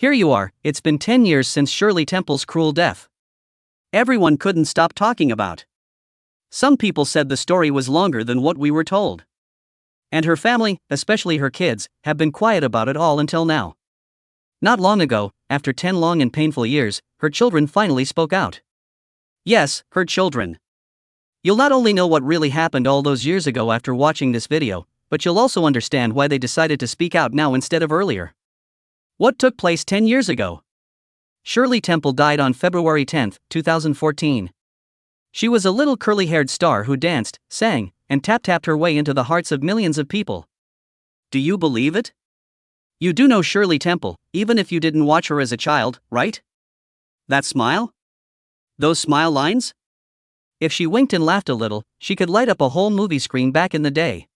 Here you are, it's been 10 years since Shirley Temple's cruel death. Everyone couldn't stop talking about. Some people said the story was longer than what we were told. And her family, especially her kids, have been quiet about it all until now. Not long ago, after 10 long and painful years, her children finally spoke out. Yes, her children. You'll not only know what really happened all those years ago after watching this video, but you'll also understand why they decided to speak out now instead of earlier. What took place 10 years ago? Shirley Temple died on February 10, 2014. She was a little curly-haired star who danced, sang, and tap-tapped her way into the hearts of millions of people. Do you believe it? You do know Shirley Temple, even if you didn't watch her as a child, right? That smile? Those smile lines? If she winked and laughed a little, she could light up a whole movie screen back in the day.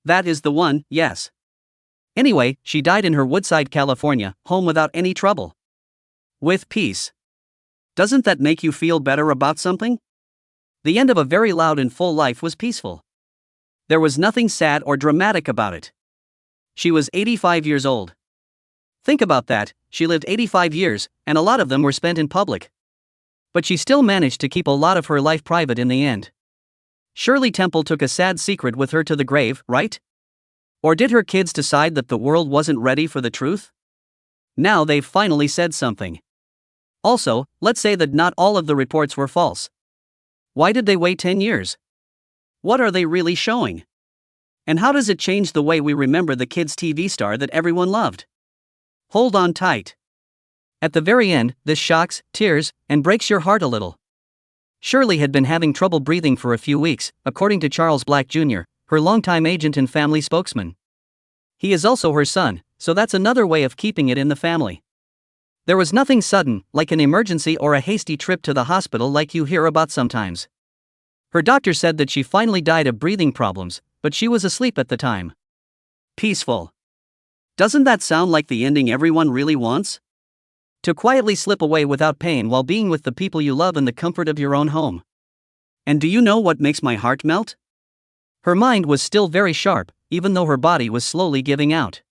That is the one, yes. Anyway, she died in her Woodside, California, home without any trouble. With peace. Doesn't that make you feel better about something? The end of a very loud and full life was peaceful. There was nothing sad or dramatic about it. She was 85 years old. Think about that, she lived 85 years, and a lot of them were spent in public. But she still managed to keep a lot of her life private in the end. Shirley Temple took a sad secret with her to the grave, right? Or did her kids decide that the world wasn't ready for the truth? Now they've finally said something. Also, let's say that not all of the reports were false. Why did they wait 10 years? What are they really showing? And how does it change the way we remember the kids' TV star that everyone loved? Hold on tight. At the very end, this shocks, tears, and breaks your heart a little. Shirley had been having trouble breathing for a few weeks, according to Charles Black Jr., her longtime agent and family spokesman. He is also her son, so that's another way of keeping it in the family. There was nothing sudden, like an emergency or a hasty trip to the hospital like you hear about sometimes. Her doctor said that she finally died of breathing problems, but she was asleep at the time. Peaceful. Doesn't that sound like the ending everyone really wants? To quietly slip away without pain while being with the people you love in the comfort of your own home. And do you know what makes my heart melt? Her mind was still very sharp, even though her body was slowly giving out.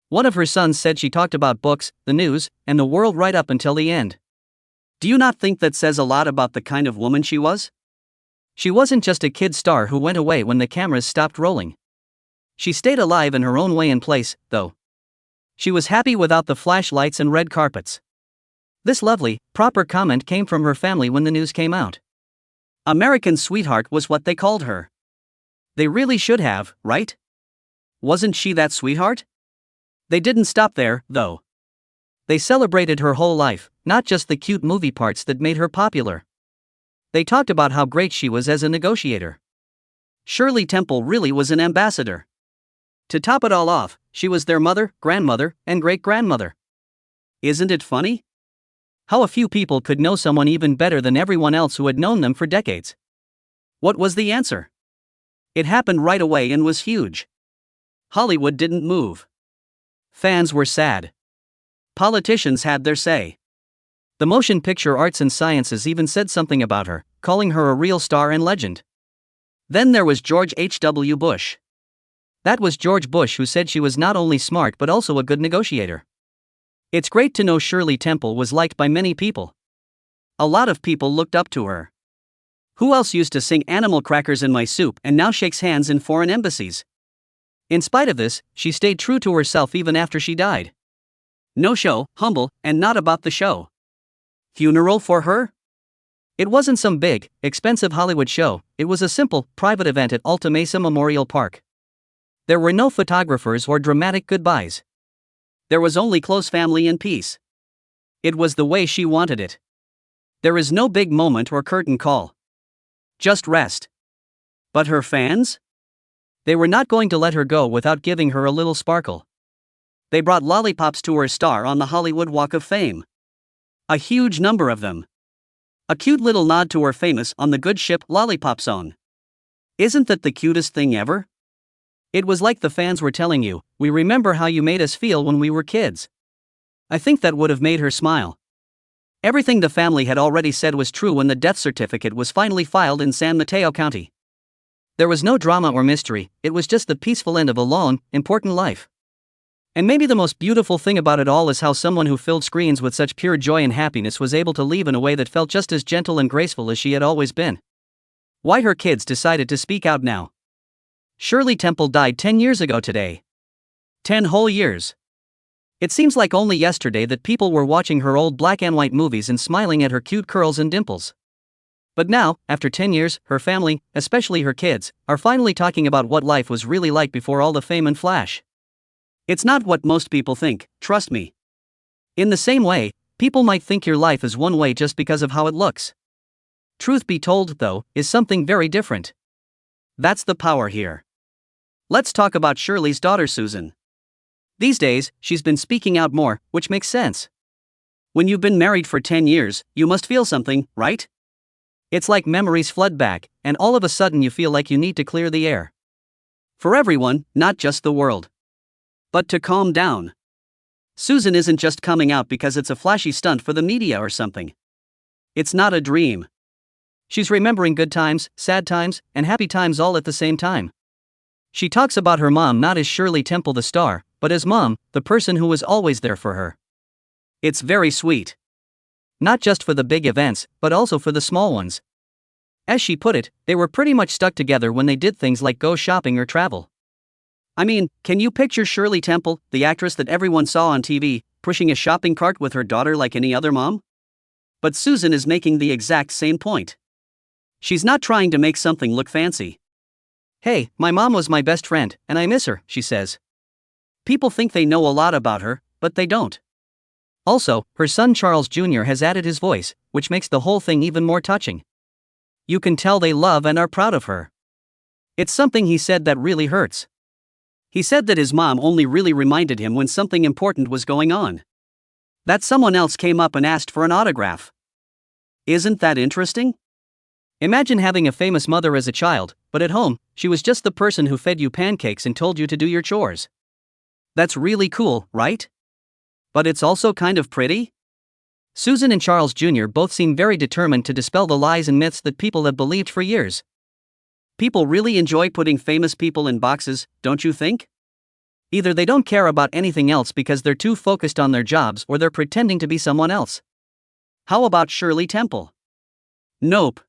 One of her sons said she talked about books, the news, and the world right up until the end. Do you not think that says a lot about the kind of woman she was? She wasn't just a kid star who went away when the cameras stopped rolling. She stayed alive in her own way and place, though. She was happy without the flashlights and red carpets. This lovely, proper comment came from her family when the news came out. American sweetheart was what they called her. They really should have, right? Wasn't she that sweetheart? They didn't stop there, though. They celebrated her whole life, not just the cute movie parts that made her popular. They talked about how great she was as a negotiator. Shirley Temple really was an ambassador. To top it all off, she was their mother, grandmother, and great-grandmother. Isn't it funny? How a few people could know someone even better than everyone else who had known them for decades. What was the answer? It happened right away and was huge. Hollywood didn't move. Fans were sad. Politicians had their say. The motion picture arts and sciences even said something about her, calling her a real star and legend. Then there was George H.W. Bush. That was George Bush who said she was not only smart but also a good negotiator. It's great to know Shirley Temple was liked by many people. A lot of people looked up to her. Who else used to sing "Animal Crackers in My Soup" and now shakes hands in foreign embassies? In spite of this, she stayed true to herself even after she died. No show, humble, and not about the show. Funeral for her? It wasn't some big, expensive Hollywood show, it was a simple, private event at Alta Mesa Memorial Park. There were no photographers or dramatic goodbyes. There was only close family and peace. It was the way she wanted it. There is no big moment or curtain call. Just rest. But her fans? They were not going to let her go without giving her a little sparkle. They brought lollipops to her star on the Hollywood Walk of Fame. A huge number of them. A cute little nod to her famous "On the Good Ship" lollipop song. Isn't that the cutest thing ever? It was like the fans were telling you, "We remember how you made us feel when we were kids." I think that would have made her smile. Everything the family had already said was true when the death certificate was finally filed in San Mateo County. There was no drama or mystery, it was just the peaceful end of a long, important life. And maybe the most beautiful thing about it all is how someone who filled screens with such pure joy and happiness was able to leave in a way that felt just as gentle and graceful as she had always been. Why her kids decided to speak out now. Shirley Temple died 10 years ago today. 10 whole years. It seems like only yesterday that people were watching her old black and white movies and smiling at her cute curls and dimples. But now, after 10 years, her family, especially her kids, are finally talking about what life was really like before all the fame and flash. It's not what most people think, trust me. In the same way, people might think your life is one way just because of how it looks. Truth be told, though, is something very different. That's the power here. Let's talk about Shirley's daughter Susan. These days, she's been speaking out more, which makes sense. When you've been married for 10 years, you must feel something, right? It's like memories flood back, and all of a sudden you feel like you need to clear the air. For everyone, not just the world. But to calm down. Susan isn't just coming out because it's a flashy stunt for the media or something. It's not a dream. She's remembering good times, sad times, and happy times all at the same time. She talks about her mom not as Shirley Temple the star, but as mom, the person who was always there for her. It's very sweet. Not just for the big events, but also for the small ones. As she put it, they were pretty much stuck together when they did things like go shopping or travel. I mean, can you picture Shirley Temple, the actress that everyone saw on TV, pushing a shopping cart with her daughter like any other mom? But Susan is making the exact same point. She's not trying to make something look fancy. Hey, my mom was my best friend, and I miss her, she says. People think they know a lot about her, but they don't. Also, her son Charles Jr. has added his voice, which makes the whole thing even more touching. You can tell they love and are proud of her. It's something he said that really hurts. He said that his mom only really reminded him when something important was going on. That someone else came up and asked for an autograph. Isn't that interesting? Imagine having a famous mother as a child, but at home, she was just the person who fed you pancakes and told you to do your chores. That's really cool, right? But it's also kind of pretty. Susan and Charles Jr. both seem very determined to dispel the lies and myths that people have believed for years. People really enjoy putting famous people in boxes, don't you think? Either they don't care about anything else because they're too focused on their jobs or they're pretending to be someone else. How about Shirley Temple? Nope.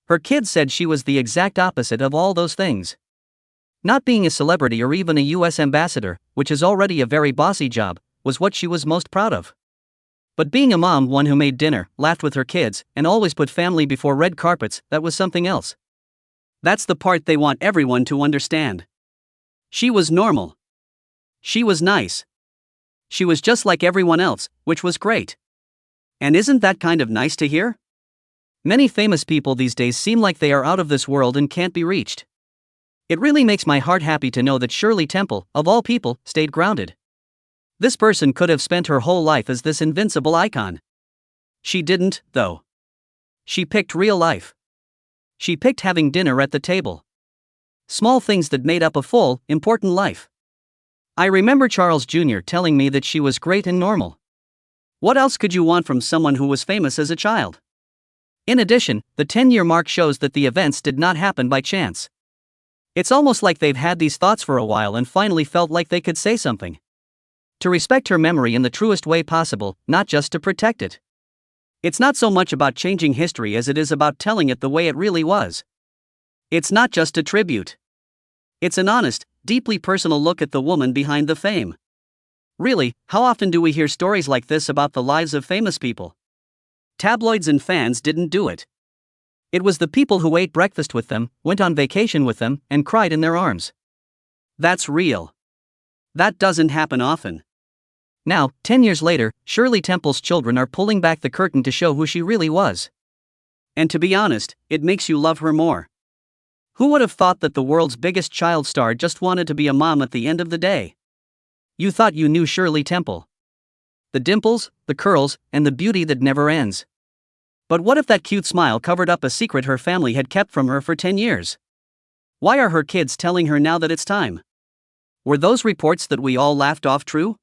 Her kids said she was the exact opposite of all those things. Not being a celebrity or even a US ambassador, which is already a very bossy job, was what she was most proud of. But being a mom, one who made dinner, laughed with her kids, and always put family before red carpets, that was something else. That's the part they want everyone to understand. She was normal. She was nice. She was just like everyone else, which was great. And isn't that kind of nice to hear? Many famous people these days seem like they are out of this world and can't be reached. It really makes my heart happy to know that Shirley Temple, of all people, stayed grounded. This person could have spent her whole life as this invincible icon. She didn't, though. She picked real life. She picked having dinner at the table. Small things that made up a full, important life. I remember Charles Jr. telling me that she was great and normal. What else could you want from someone who was famous as a child? In addition, the 10-year mark shows that the events did not happen by chance. It's almost like they've had these thoughts for a while and finally felt like they could say something. To respect her memory in the truest way possible, not just to protect it. It's not so much about changing history as it is about telling it the way it really was. It's not just a tribute. It's an honest, deeply personal look at the woman behind the fame. Really, how often do we hear stories like this about the lives of famous people? Tabloids and fans didn't do it. It was the people who ate breakfast with them, went on vacation with them, and cried in their arms. That's real. That doesn't happen often. Now, 10 years later, Shirley Temple's children are pulling back the curtain to show who she really was. And to be honest, it makes you love her more. Who would have thought that the world's biggest child star just wanted to be a mom at the end of the day? You thought you knew Shirley Temple. The dimples, the curls, and the beauty that never ends. But what if that cute smile covered up a secret her family had kept from her for 10 years? Why are her kids telling her now that it's time? Were those reports that we all laughed off true?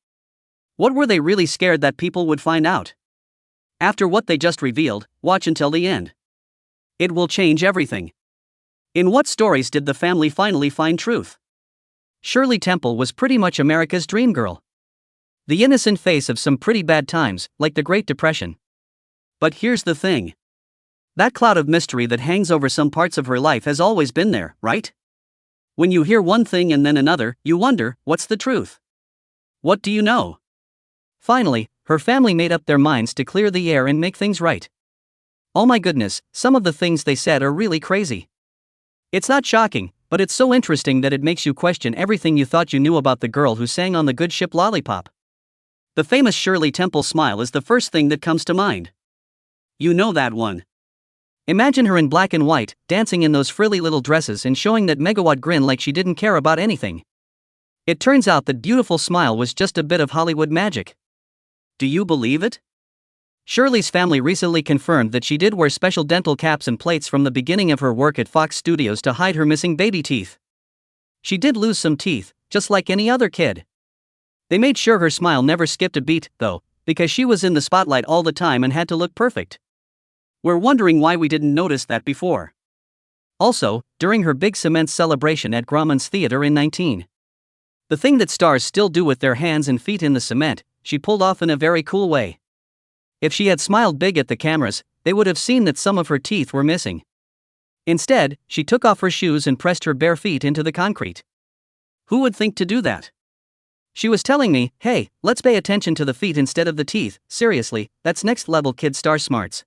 What were they really scared that people would find out? After what they just revealed, watch until the end. It will change everything. In what stories did the family finally find truth? Shirley Temple was pretty much America's dream girl. The innocent face of some pretty bad times, like the Great Depression. But here's the thing. That cloud of mystery that hangs over some parts of her life has always been there, right? When you hear one thing and then another, you wonder, what's the truth? What do you know? Finally, her family made up their minds to clear the air and make things right. Oh my goodness, some of the things they said are really crazy. It's not shocking, but it's so interesting that it makes you question everything you thought you knew about the girl who sang on the good ship Lollipop. The famous Shirley Temple smile is the first thing that comes to mind. You know that one. Imagine her in black and white, dancing in those frilly little dresses and showing that megawatt grin like she didn't care about anything. It turns out that beautiful smile was just a bit of Hollywood magic. Do you believe it? Shirley's family recently confirmed that she did wear special dental caps and plates from the beginning of her work at Fox Studios to hide her missing baby teeth. She did lose some teeth, just like any other kid. They made sure her smile never skipped a beat, though, because she was in the spotlight all the time and had to look perfect. We're wondering why we didn't notice that before. Also, during her big cement celebration at Grauman's Theater in 19. The thing that stars still do with their hands and feet in the cement, she pulled off in a very cool way. If she had smiled big at the cameras, they would have seen that some of her teeth were missing. Instead, she took off her shoes and pressed her bare feet into the concrete. Who would think to do that? She was telling me, hey, let's pay attention to the feet instead of the teeth. Seriously, that's next level kid star smarts.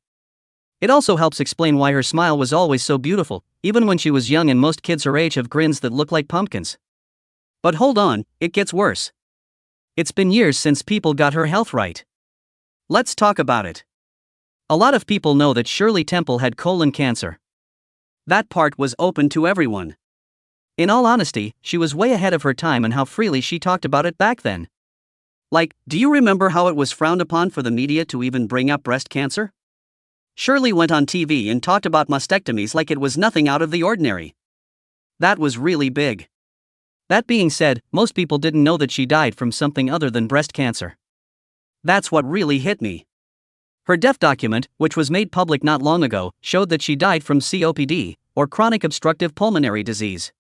It also helps explain why her smile was always so beautiful, even when she was young, and most kids her age have grins that look like pumpkins. But hold on, it gets worse. It's been years since people got her health right. Let's talk about it. A lot of people know that Shirley Temple had colon cancer. That part was open to everyone. In all honesty, she was way ahead of her time in how freely she talked about it back then. Like, do you remember how it was frowned upon for the media to even bring up breast cancer? Shirley went on TV and talked about mastectomies like it was nothing out of the ordinary. That was really big. That being said, most people didn't know that she died from something other than breast cancer. That's what really hit me. Her death document, which was made public not long ago, showed that she died from COPD, or chronic obstructive pulmonary disease.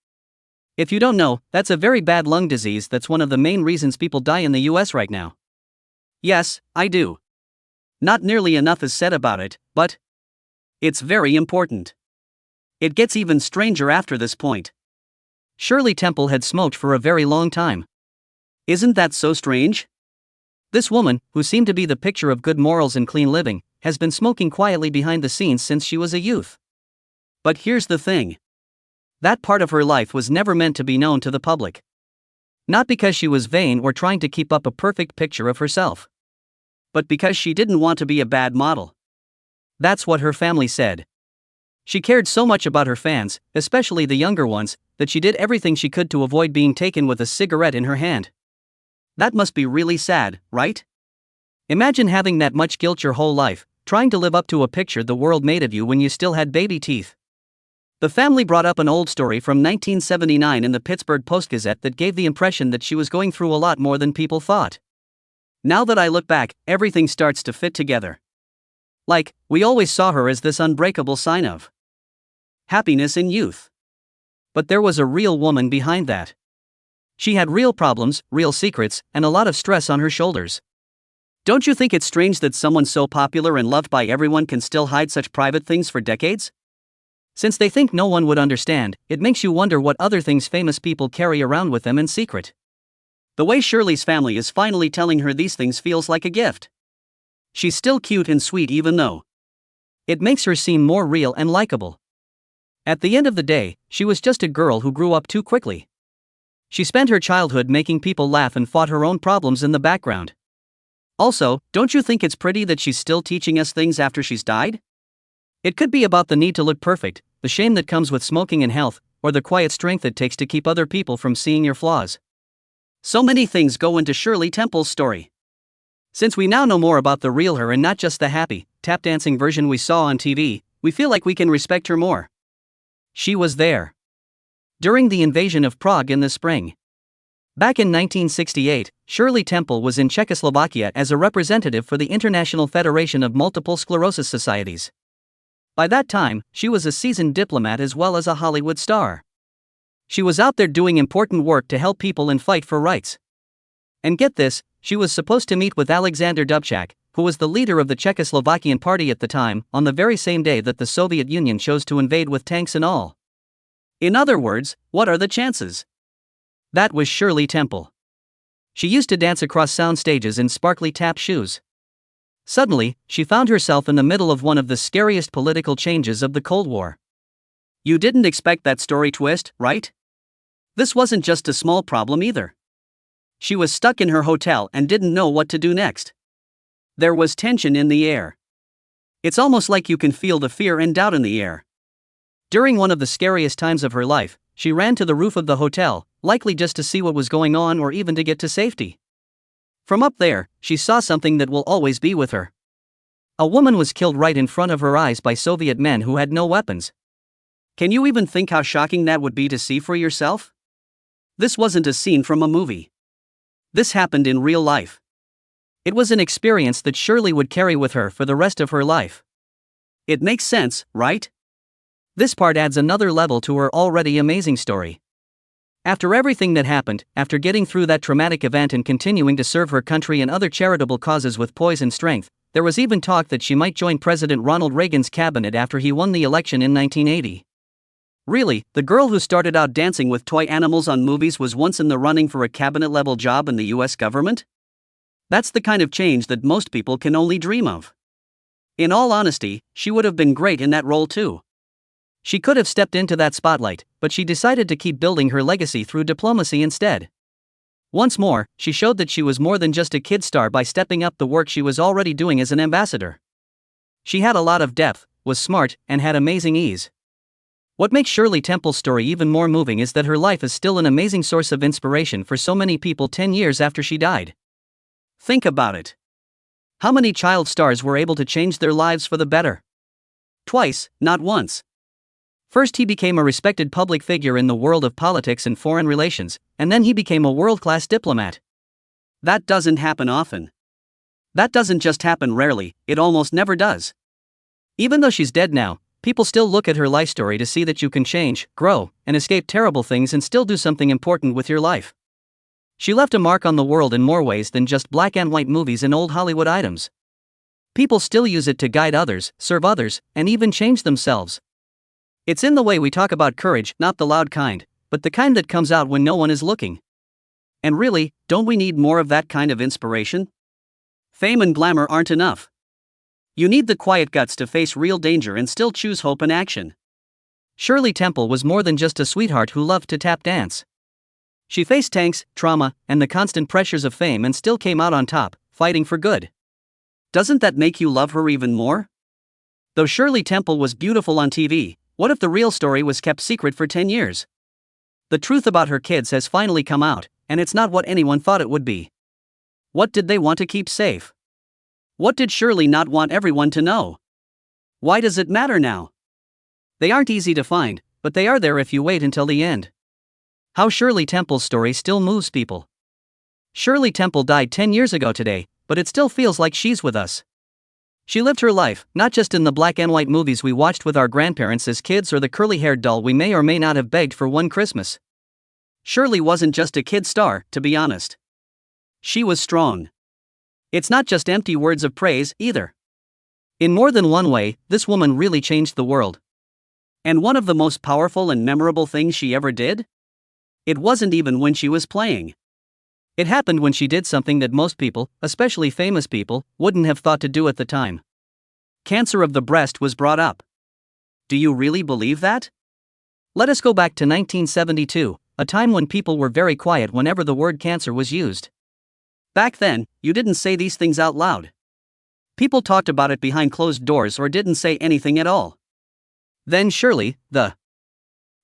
If you don't know, that's a very bad lung disease that's one of the main reasons people die in the US right now. Yes, I do. Not nearly enough is said about it, but it's very important. It gets even stranger after this point. Shirley Temple had smoked for a very long time. Isn't that so strange? This woman, who seemed to be the picture of good morals and clean living, has been smoking quietly behind the scenes since she was a youth. But here's the thing. That part of her life was never meant to be known to the public. Not because she was vain or trying to keep up a perfect picture of herself, but because she didn't want to be a bad model. That's what her family said. She cared so much about her fans, especially the younger ones, that she did everything she could to avoid being taken with a cigarette in her hand. That must be really sad, right? Imagine having that much guilt your whole life, trying to live up to a picture the world made of you when you still had baby teeth. The family brought up an old story from 1979 in the Pittsburgh Post-Gazette that gave the impression that she was going through a lot more than people thought. Now that I look back, everything starts to fit together. Like, we always saw her as this unbreakable sign of happiness in youth. But there was a real woman behind that. She had real problems, real secrets, and a lot of stress on her shoulders. Don't you think it's strange that someone so popular and loved by everyone can still hide such private things for decades? Since they think no one would understand, it makes you wonder what other things famous people carry around with them in secret. The way Shirley's family is finally telling her these things feels like a gift. She's still cute and sweet even though. It makes her seem more real and likable. At the end of the day, she was just a girl who grew up too quickly. She spent her childhood making people laugh and fought her own problems in the background. Also, don't you think it's pretty that she's still teaching us things after she's died? It could be about the need to look perfect, the shame that comes with smoking and health, or the quiet strength it takes to keep other people from seeing your flaws. So many things go into Shirley Temple's story. Since we now know more about the real her and not just the happy, tap dancing version we saw on TV, we feel like we can respect her more. She was there during the invasion of Prague in the spring. Back in 1968, Shirley Temple was in Czechoslovakia as a representative for the International Federation of Multiple Sclerosis Societies. By that time, she was a seasoned diplomat as well as a Hollywood star. She was out there doing important work to help people and fight for rights. And get this, she was supposed to meet with Alexander Dubček, who was the leader of the Czechoslovakian party at the time, on the very same day that the Soviet Union chose to invade with tanks and all. In other words, what are the chances? That was Shirley Temple. She used to dance across sound stages in sparkly tap shoes. Suddenly, she found herself in the middle of one of the scariest political changes of the Cold War. You didn't expect that story twist, right? This wasn't just a small problem either. She was stuck in her hotel and didn't know what to do next. There was tension in the air. It's almost like you can feel the fear and doubt in the air. During one of the scariest times of her life, she ran to the roof of the hotel, likely just to see what was going on or even to get to safety. From up there, she saw something that will always be with her. A woman was killed right in front of her eyes by Soviet men who had no weapons. Can you even think how shocking that would be to see for yourself? This wasn't a scene from a movie. This happened in real life. It was an experience that Shirley would carry with her for the rest of her life. It makes sense, right? This part adds another level to her already amazing story. After everything that happened, after getting through that traumatic event and continuing to serve her country and other charitable causes with poise and strength, there was even talk that she might join President Ronald Reagan's cabinet after he won the election in 1980. Really, the girl who started out dancing with toy animals on movies was once in the running for a cabinet-level job in the US government? That's the kind of change that most people can only dream of. In all honesty, she would have been great in that role too. She could have stepped into that spotlight, but she decided to keep building her legacy through diplomacy instead. Once more, she showed that she was more than just a kid star by stepping up the work she was already doing as an ambassador. She had a lot of depth, was smart, and had amazing ease. What makes Shirley Temple's story even more moving is that her life is still an amazing source of inspiration for so many people 10 years after she died. Think about it. How many child stars were able to change their lives for the better? Twice, not once. First, he became a respected public figure in the world of politics and foreign relations, and then he became a world-class diplomat. That doesn't happen often. That doesn't just happen rarely, it almost never does. Even though she's dead now, people still look at her life story to see that you can change, grow, and escape terrible things and still do something important with your life. She left a mark on the world in more ways than just black and white movies and old Hollywood items. People still use it to guide others, serve others, and even change themselves. It's in the way we talk about courage, not the loud kind, but the kind that comes out when no one is looking. And really, don't we need more of that kind of inspiration? Fame and glamour aren't enough. You need the quiet guts to face real danger and still choose hope and action. Shirley Temple was more than just a sweetheart who loved to tap dance. She faced tanks, trauma, and the constant pressures of fame and still came out on top, fighting for good. Doesn't that make you love her even more? Though Shirley Temple was beautiful on TV, what if the real story was kept secret for 10 years? The truth about her kids has finally come out, and it's not what anyone thought it would be. What did they want to keep safe? What did Shirley not want everyone to know? Why does it matter now? They aren't easy to find, but they are there if you wait until the end. How Shirley Temple's story still moves people. Shirley Temple died 10 years ago today, but it still feels like she's with us. She lived her life, not just in the black and white movies we watched with our grandparents as kids or the curly-haired doll we may or may not have begged for one Christmas. Shirley wasn't just a kid star, to be honest. She was strong. It's not just empty words of praise, either. In more than one way, this woman really changed the world. And one of the most powerful and memorable things she ever did? It wasn't even when she was playing. It happened when she did something that most people, especially famous people, wouldn't have thought to do at the time. Cancer of the breast was brought up. Do you really believe that? Let us go back to 1972, a time when people were very quiet whenever the word cancer was used. Back then, you didn't say these things out loud. People talked about it behind closed doors or didn't say anything at all. Then Shirley, the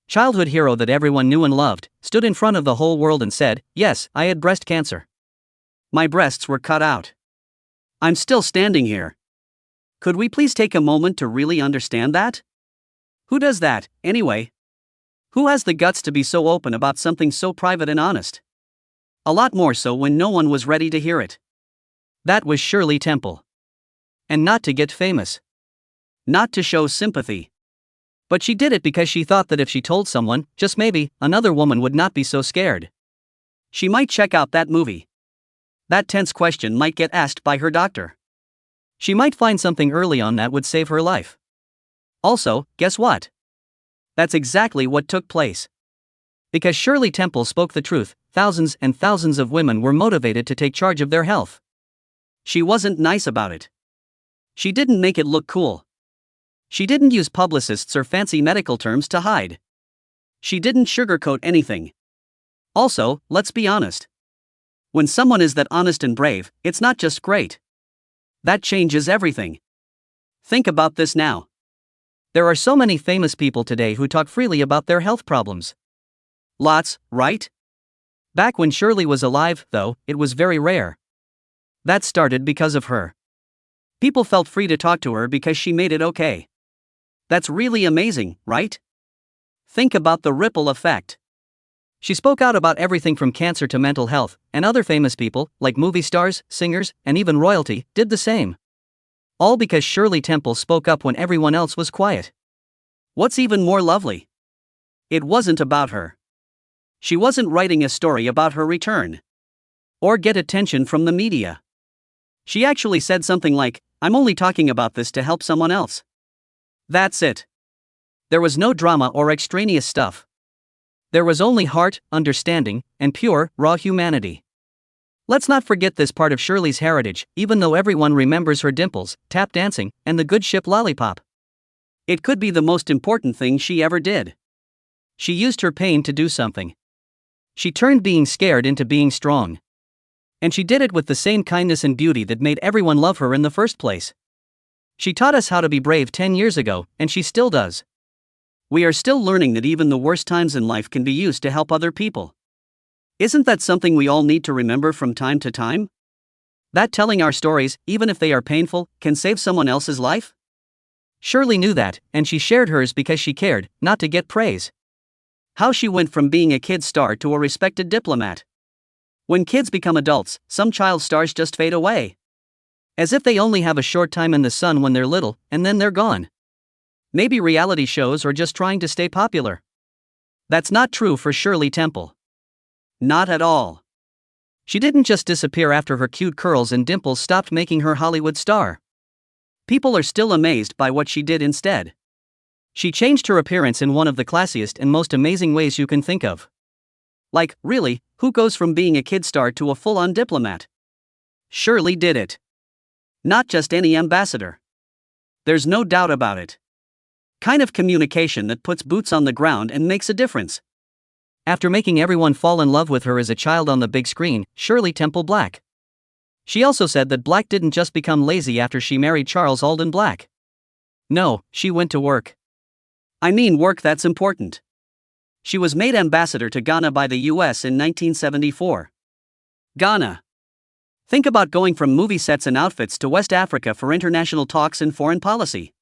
childhood hero that everyone knew and loved, stood in front of the whole world and said, "Yes, I had breast cancer. My breasts were cut out. I'm still standing here." Could we please take a moment to really understand that? Who does that, anyway? Who has the guts to be so open about something so private and honest? A lot more so when no one was ready to hear it. That was Shirley Temple. And not to get famous. Not to show sympathy. But she did it because she thought that if she told someone, just maybe, another woman would not be so scared. She might check out that movie. That tense question might get asked by her doctor. She might find something early on that would save her life. Also, guess what? That's exactly what took place. Because Shirley Temple spoke the truth, thousands and thousands of women were motivated to take charge of their health. She wasn't nice about it. She didn't make it look cool. She didn't use publicists or fancy medical terms to hide. She didn't sugarcoat anything. Also, let's be honest. When someone is that honest and brave, it's not just great. That changes everything. Think about this now. There are so many famous people today who talk freely about their health problems. Lots, right? Back when Shirley was alive, though, it was very rare. That started because of her. People felt free to talk to her because she made it okay. That's really amazing, right? Think about the ripple effect. She spoke out about everything from cancer to mental health, and other famous people, like movie stars, singers, and even royalty, did the same. All because Shirley Temple spoke up when everyone else was quiet. What's even more lovely? It wasn't about her. She wasn't writing a story about her return. Or get attention from the media. She actually said something like, "I'm only talking about this to help someone else." That's it. There was no drama or extraneous stuff. There was only heart, understanding, and pure, raw humanity. Let's not forget this part of Shirley's heritage, even though everyone remembers her dimples, tap dancing, and the good ship lollipop. It could be the most important thing she ever did. She used her pain to do something. She turned being scared into being strong. And she did it with the same kindness and beauty that made everyone love her in the first place. She taught us how to be brave 10 years ago, and she still does. We are still learning that even the worst times in life can be used to help other people. Isn't that something we all need to remember from time to time? That telling our stories, even if they are painful, can save someone else's life? Shirley knew that, and she shared hers because she cared, not to get praise. How she went from being a kid star to a respected diplomat. When kids become adults, some child stars just fade away. As if they only have a short time in the sun when they're little, and then they're gone. Maybe reality shows are just trying to stay popular. That's not true for Shirley Temple. Not at all. She didn't just disappear after her cute curls and dimples stopped making her Hollywood star. People are still amazed by what she did instead. She changed her appearance in one of the classiest and most amazing ways you can think of. Like, really, who goes from being a kid star to a full-on diplomat? Shirley did it. Not just any ambassador. There's no doubt about it. Kind of communication that puts boots on the ground and makes a difference. After making everyone fall in love with her as a child on the big screen, Shirley Temple Black. She also said that Black didn't just become lazy after she married Charles Alden Black. No, she went to work. I mean work that's important. She was made ambassador to Ghana by the US in 1974. Ghana. Think about going from movie sets and outfits to West Africa for international talks and foreign policy.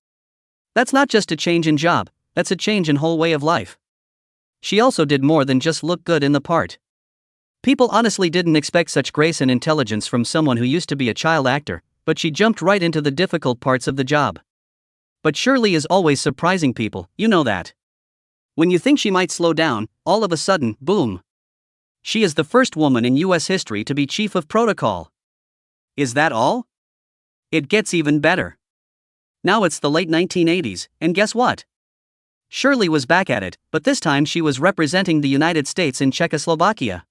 That's not just a change in job, that's a change in whole way of life. She also did more than just look good in the part. People honestly didn't expect such grace and intelligence from someone who used to be a child actor, but she jumped right into the difficult parts of the job. But Shirley is always surprising people, you know that. When you think she might slow down, all of a sudden, boom. She is the first woman in US history to be chief of protocol. Is that all? It gets even better. Now it's the late 1980s, and guess what? Shirley was back at it, but this time she was representing the United States in Czechoslovakia.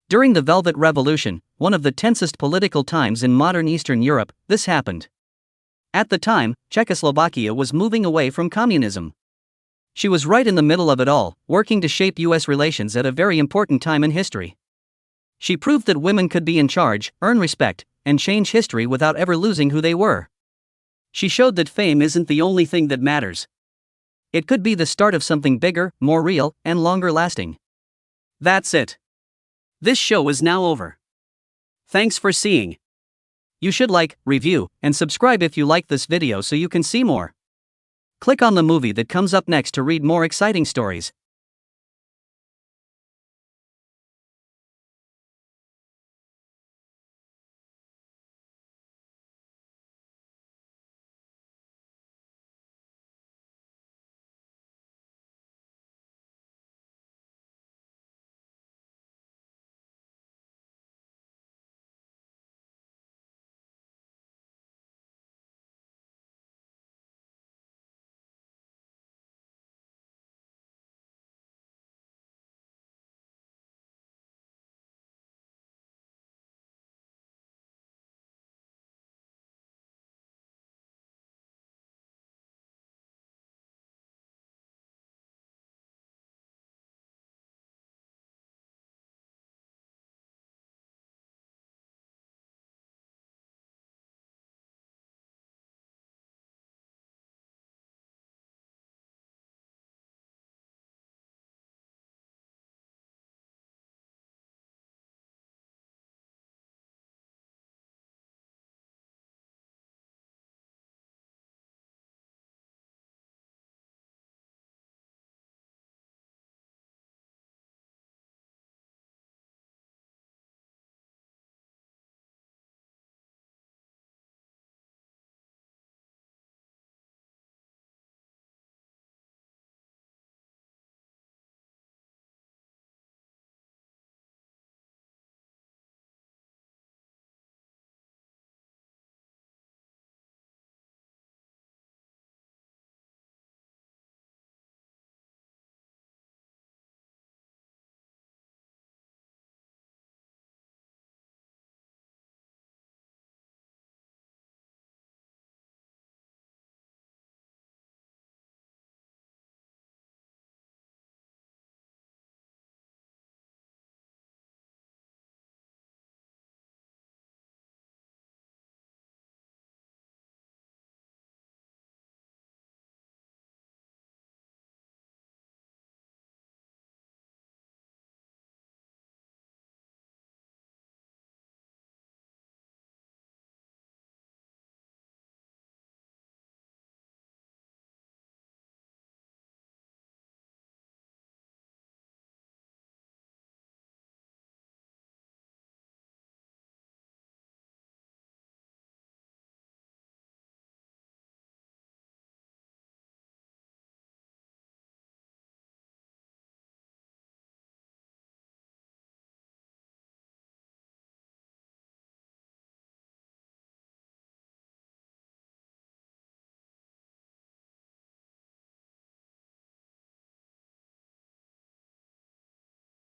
During the Velvet Revolution, one of the tensest political times in modern Eastern Europe, this happened. At the time, Czechoslovakia was moving away from communism. She was right in the middle of it all, working to shape US relations at a very important time in history. She proved that women could be in charge, earn respect, and change history without ever losing who they were. She showed that fame isn't the only thing that matters. It could be the start of something bigger, more real, and longer lasting. That's it. This show is now over. Thanks for seeing. You should like, review, and subscribe if you like this video so you can see more. Click on the movie that comes up next to read more exciting stories.